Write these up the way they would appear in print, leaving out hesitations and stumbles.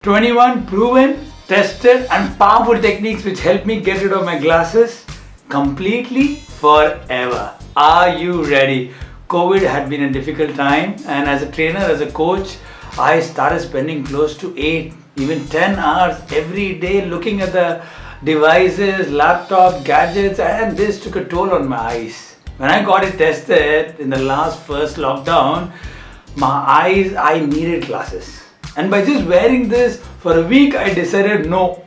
21 proven, tested and powerful techniques which help me get rid of my glasses completely forever. Are you ready? COVID had been a difficult time, and as a trainer, as a coach, I started spending close to 8, even 10 hours every day looking at the devices, laptop, gadgets, and this took a toll on my eyes. When I got it tested in the first lockdown, my eyes, I needed glasses. And by just wearing this for a week, I decided, no,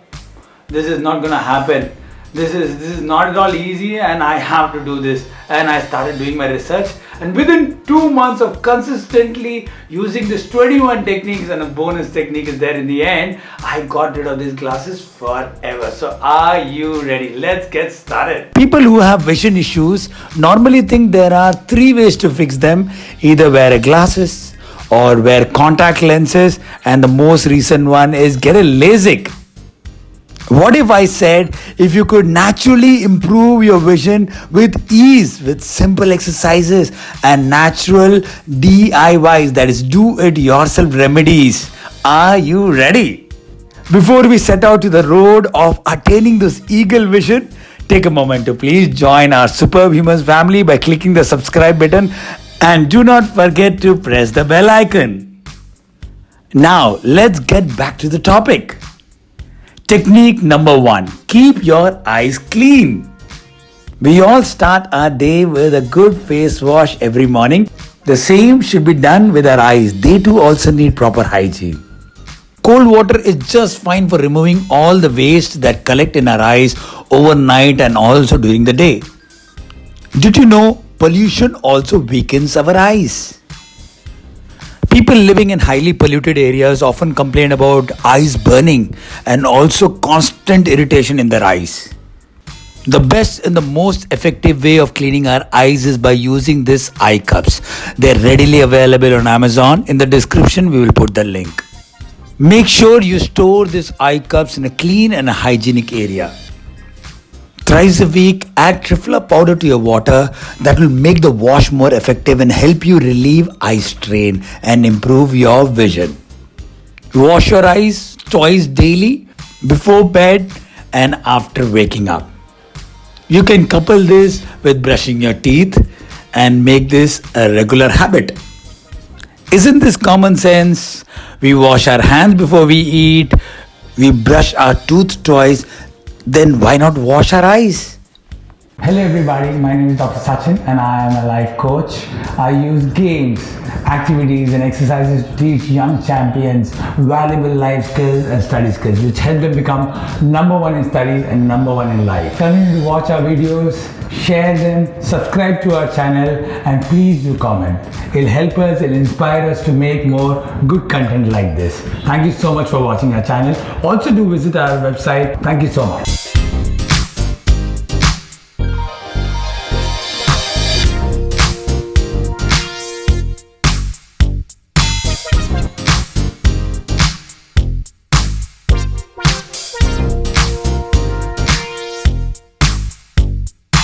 this is not gonna happen. This is not at all easy, and I have to do this. And I started doing my research, and within 2 months of consistently using this 21 techniques, and a bonus technique is there in the end, I got rid of these glasses forever. So are you ready? Let's get started. People who have vision issues normally think there are 3 ways to fix them: either wear glasses or wear contact lenses, and the most recent one is get a LASIK. What if I said, if you could naturally improve your vision with ease, with simple exercises and natural DIYs, that is do-it-yourself remedies? Are you ready? Before we set out to the road of attaining this eagle vision, take a moment to please join our Superhumans family by clicking the subscribe button, and do not forget to press the bell icon. Now, let's get back to the topic. Technique number 1. Keep your eyes clean. We all start our day with a good face wash every morning. The same should be done with our eyes. They too also need proper hygiene. Cold water is just fine for removing all the waste that collect in our eyes overnight and also during the day. Did you know pollution also weakens our eyes? People living in highly polluted areas often complain about eyes burning and also constant irritation in their eyes. The best and the most effective way of cleaning our eyes is by using these eye cups. They're readily available on Amazon. In the description, we will put the link. Make sure you store these eye cups in a clean and a hygienic area. Thrice a week, add trifla powder to your water. That will make the wash more effective and help you relieve eye strain and improve your vision. Wash your eyes twice daily, before bed and after waking up. You can couple this with brushing your teeth and make this a regular habit. Isn't this common sense? We wash our hands before we eat, we brush our tooth twice. Then why not wash our eyes? Hello everybody, my name is Dr. Sachin and I am a life coach. I use games, activities and exercises to teach young champions valuable life skills and study skills which help them become number 1 in studies and number 1 in life. Continue to watch our videos, share them, subscribe to our channel, and please do comment. It'll help us, it'll inspire us to make more good content like this. Thank you so much for watching our channel. Also do visit our website. Thank you so much.